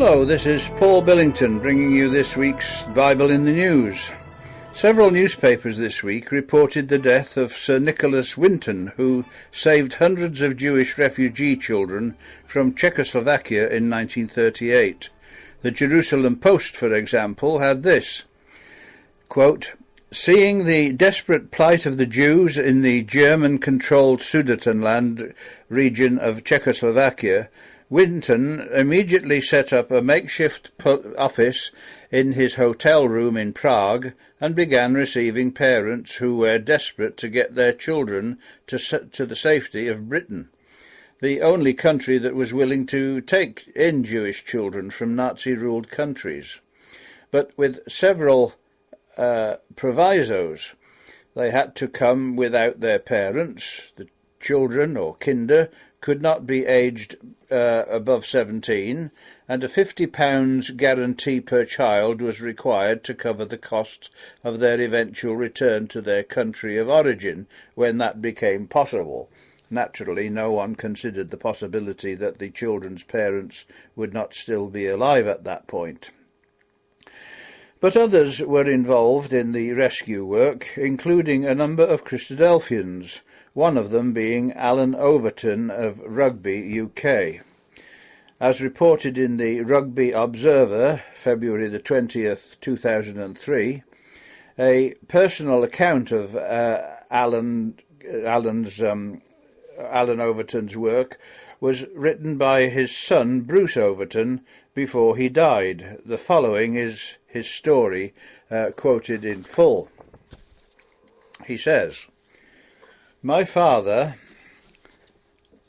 Hello, this is Paul Billington bringing you this week's Bible in the News. Several newspapers this week reported the death of Sir Nicholas Winton, who saved hundreds of Jewish refugee children from Czechoslovakia in 1938. The Jerusalem Post, for example, had this, quote, "Seeing the desperate plight of the Jews in the German-controlled Sudetenland region of Czechoslovakia, Winton immediately set up a makeshift office in his hotel room in Prague and began receiving parents who were desperate to get their children to the safety of Britain, the only country that was willing to take in Jewish children from Nazi-ruled countries. But with several provisos. They had to come without their parents. The children, or kinder, could not be aged above 17, and a £50 guarantee per child was required to cover the costs of their eventual return to their country of origin when that became possible. Naturally, no one considered the possibility that the children's parents would not still be alive at that point. But others were involved in the rescue work, including a number of Christadelphians, one of them being Alan Overton of Rugby, UK. As reported in the Rugby Observer, February the 20th, 2003, a personal account of Alan Overton's work was written by his son Bruce Overton before he died. The following is his story, quoted in full. He says, "My father,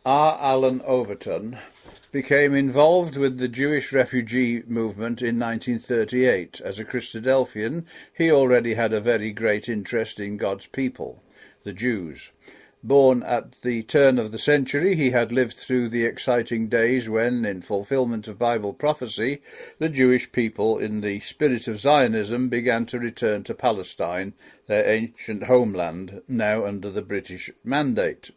R. Alan Overton, became involved with the Jewish refugee movement in 1938. As a Christadelphian, he already had a very great interest in God's people, the Jews. Born at the turn of the century, he had lived through the exciting days when, in fulfillment of Bible prophecy, the Jewish people, in the spirit of Zionism, began to return to Palestine, their ancient homeland, now under the British mandate.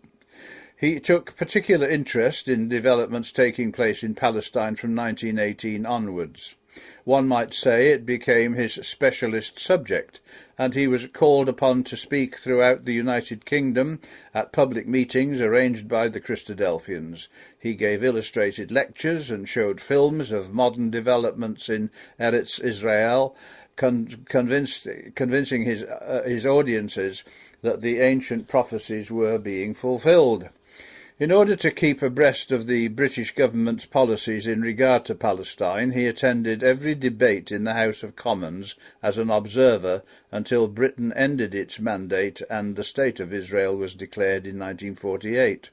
He took particular interest in developments taking place in Palestine from 1918 onwards. One might say it became his specialist subject, and he was called upon to speak throughout the United Kingdom at public meetings arranged by the Christadelphians. He gave illustrated lectures and showed films of modern developments in Eretz Israel, convincing his audiences that the ancient prophecies were being fulfilled. In order to keep abreast of the British government's policies in regard to Palestine, he attended every debate in the House of Commons as an observer until Britain ended its mandate and the State of Israel was declared in 1948.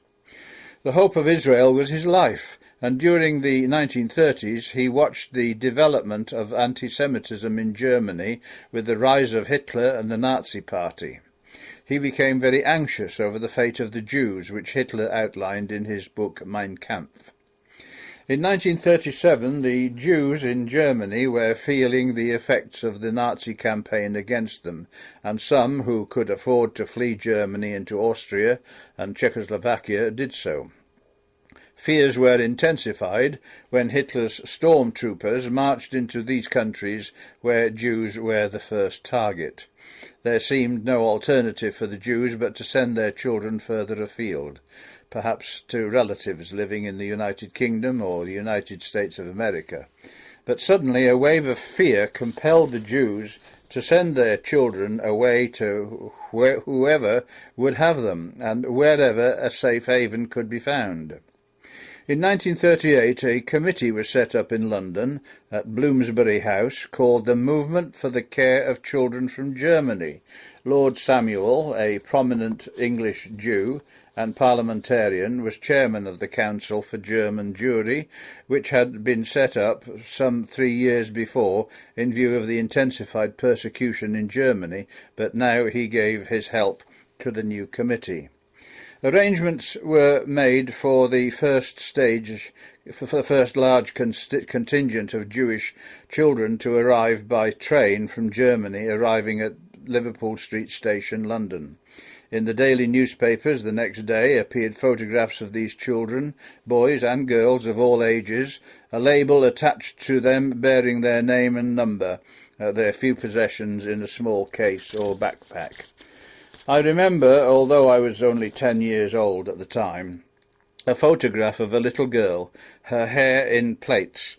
The hope of Israel was his life, and during the 1930s he watched the development of anti-Semitism in Germany with the rise of Hitler and the Nazi Party. He became very anxious over the fate of the Jews, which Hitler outlined in his book Mein Kampf. In 1937, the Jews in Germany were feeling the effects of the Nazi campaign against them, and some who could afford to flee Germany into Austria and Czechoslovakia did so. Fears were intensified when Hitler's stormtroopers marched into these countries where Jews were the first target. There seemed no alternative for the Jews but to send their children further afield, perhaps to relatives living in the United Kingdom or the United States of America. But suddenly a wave of fear compelled the Jews to send their children away to whoever would have them, and wherever a safe haven could be found. In 1938, a committee was set up in London at Bloomsbury House called the Movement for the Care of Children from Germany. Lord Samuel, a prominent English Jew and parliamentarian, was chairman of the Council for German Jewry, which had been set up some 3 years before in view of the intensified persecution in Germany, but now he gave his help to the new committee. Arrangements were made for the first large contingent of Jewish children to arrive by train from Germany, arriving at Liverpool Street Station, London. In the daily newspapers the next day appeared photographs of these children, boys and girls of all ages, a label attached to them bearing their name and number, their few possessions in a small case or backpack. I remember, although I was only 10 years old at the time, a photograph of a little girl, her hair in plaits,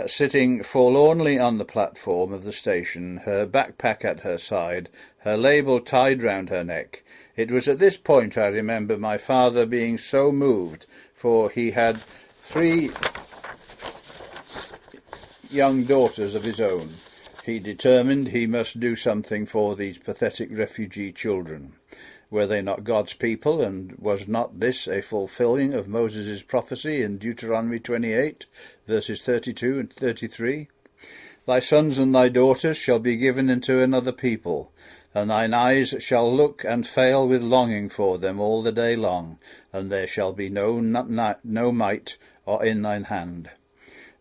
sitting forlornly on the platform of the station, her backpack at her side, her label tied round her neck. It was at this point, I remember, my father being so moved, for he had 3 young daughters of his own. He determined he must do something for these pathetic refugee children. Were they not God's people, and was not this a fulfilling of Moses' prophecy in Deuteronomy 28, verses 32 and 33? Thy sons and thy daughters shall be given into another people, and thine eyes shall look and fail with longing for them all the day long, and there shall be no might or in thine hand.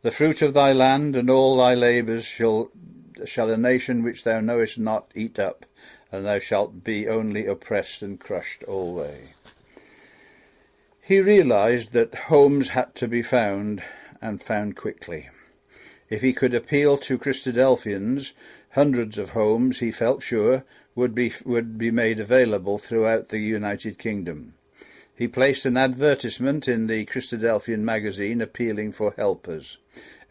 The fruit of thy land and all thy labours shall a nation which thou knowest not eat up, and thou shalt be only oppressed and crushed alway. He realized that homes had to be found, and found quickly. If he could appeal to Christadelphians, hundreds of homes, he felt sure, would be made available throughout the United Kingdom. He placed an advertisement in the Christadelphian magazine appealing for helpers.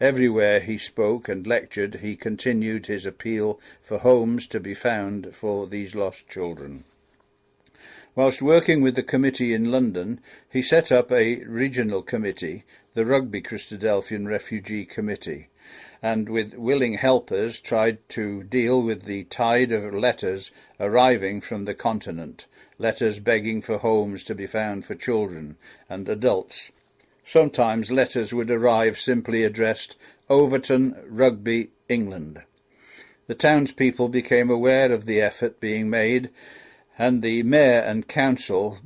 Everywhere he spoke and lectured, he continued his appeal for homes to be found for these lost children. Whilst working with the committee in London, he set up a regional committee, the Rugby Christadelphian Refugee Committee, and with willing helpers tried to deal with the tide of letters arriving from the continent, letters begging for homes to be found for children and adults. Sometimes letters would arrive simply addressed Overton, Rugby, England. The townspeople became aware of the effort being made, and the mayor and council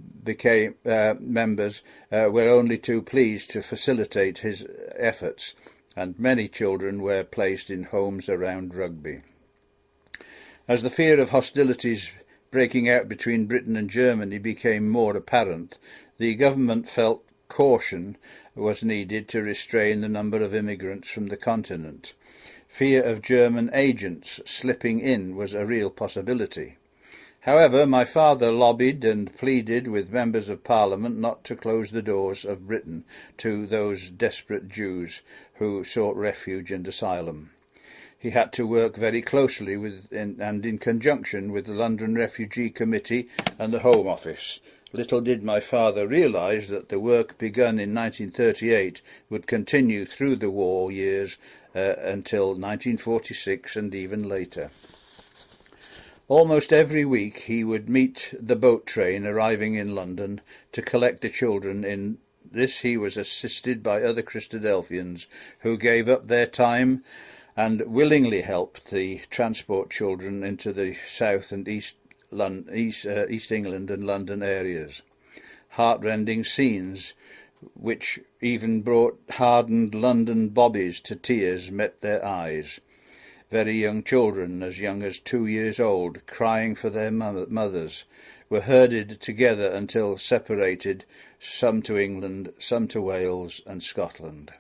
members were only too pleased to facilitate his efforts, and many children were placed in homes around Rugby. As the fear of hostilities breaking out between Britain and Germany became more apparent, the government felt caution was needed to restrain the number of immigrants from the continent. Fear of German agents slipping in was a real possibility. However, my father lobbied and pleaded with members of Parliament not to close the doors of Britain to those desperate Jews who sought refuge and asylum. He had to work very closely and in conjunction with the London Refugee Committee and the Home Office. Little did my father realise that the work begun in 1938 would continue through the war years until 1946 and even later. Almost every week he would meet the boat train arriving in London to collect the children. In this he was assisted by other Christadelphians who gave up their time and willingly helped the transport children into the South and East England and London areas. Heartrending scenes, which even brought hardened London bobbies to tears, met their eyes. Very young children, as young as 2 years old, crying for their mothers, were herded together until separated, some to England, some to Wales and Scotland.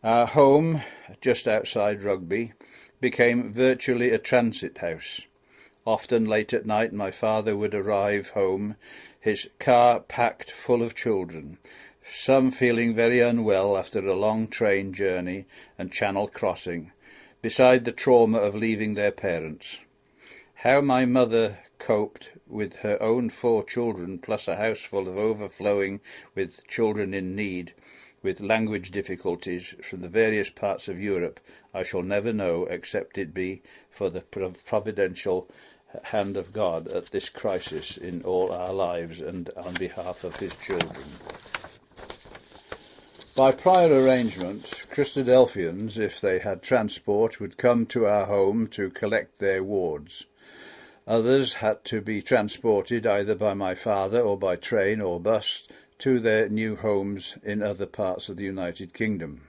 Our home, just outside Rugby, became virtually a transit house. Often late at night my father would arrive home, his car packed full of children, some feeling very unwell after a long train journey and channel crossing, beside the trauma of leaving their parents. How my mother coped with her own 4 children, plus a house full of overflowing with children in need, with language difficulties from the various parts of Europe, I shall never know, except it be for the providential hand of God at this crisis in all our lives and on behalf of his children. By prior arrangement, Christadelphians, if they had transport, would come to our home to collect their wards. Others had to be transported either by my father or by train or bus to their new homes in other parts of the United Kingdom.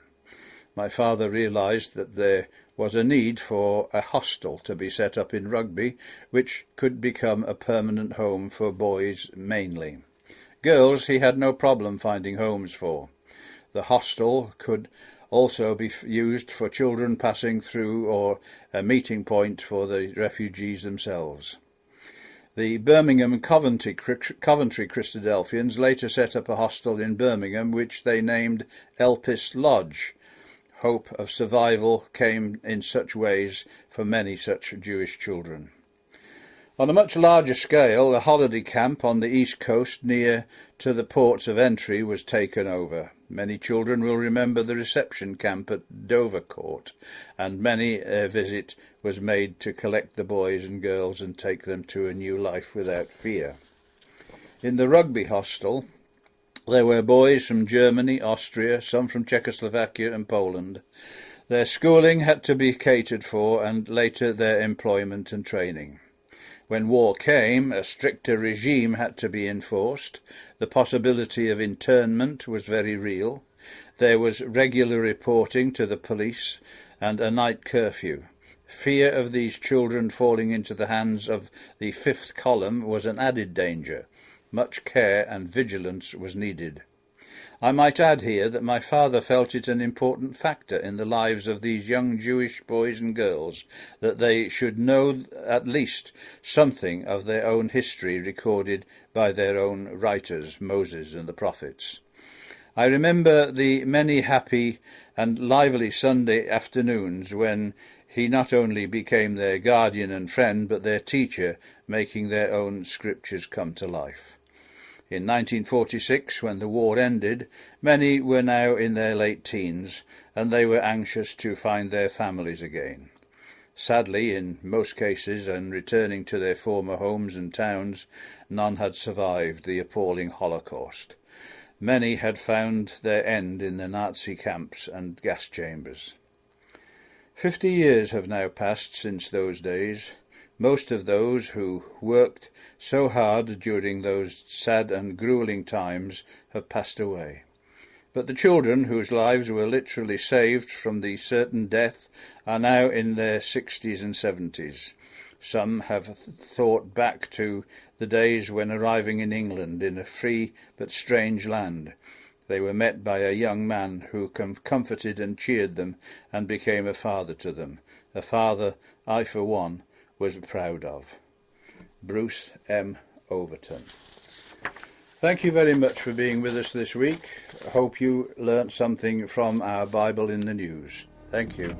my father realised that there was a need for a hostel to be set up in Rugby, which could become a permanent home for boys mainly. Girls he had no problem finding homes for. The hostel could also be used for children passing through, or a meeting point for the refugees themselves. The Birmingham Coventry Christadelphians later set up a hostel in Birmingham, which they named Elpis Lodge. Hope of survival came in such ways for many such Jewish children. On a much larger scale, a holiday camp on the east coast near to the ports of entry was taken over. Many children will remember the reception camp at Dovercourt, and many a visit was made to collect the boys and girls and take them to a new life without fear. In the Rugby hostel, there were boys from Germany, Austria, some from Czechoslovakia and Poland. Their schooling had to be catered for, and later their employment and training. When war came, a stricter regime had to be enforced. The possibility of internment was very real. There was regular reporting to the police and a night curfew. Fear of these children falling into the hands of the fifth column was an added danger. Much care and vigilance was needed. I might add here that my father felt it an important factor in the lives of these young Jewish boys and girls that they should know at least something of their own history recorded by their own writers, Moses and the prophets. I remember the many happy and lively Sunday afternoons when he not only became their guardian and friend, but their teacher, making their own scriptures come to life. In 1946, when the war ended, many were now in their late teens, and they were anxious to find their families again. Sadly, in most cases, and returning to their former homes and towns, none had survived the appalling Holocaust. Many had found their end in the Nazi camps and gas chambers. 50 years have now passed since those days. Most of those who worked so hard during those sad and gruelling times have passed away. But the children whose lives were literally saved from the certain death are now in their 60s and 70s. Some have thought back to the days when arriving in England in a free but strange land, they were met by a young man who comforted and cheered them and became a father to them, a father I, for one, was proud of. Bruce M. Overton. Thank you very much for being with us this week. I hope you learnt something from our Bible in the News. Thank you.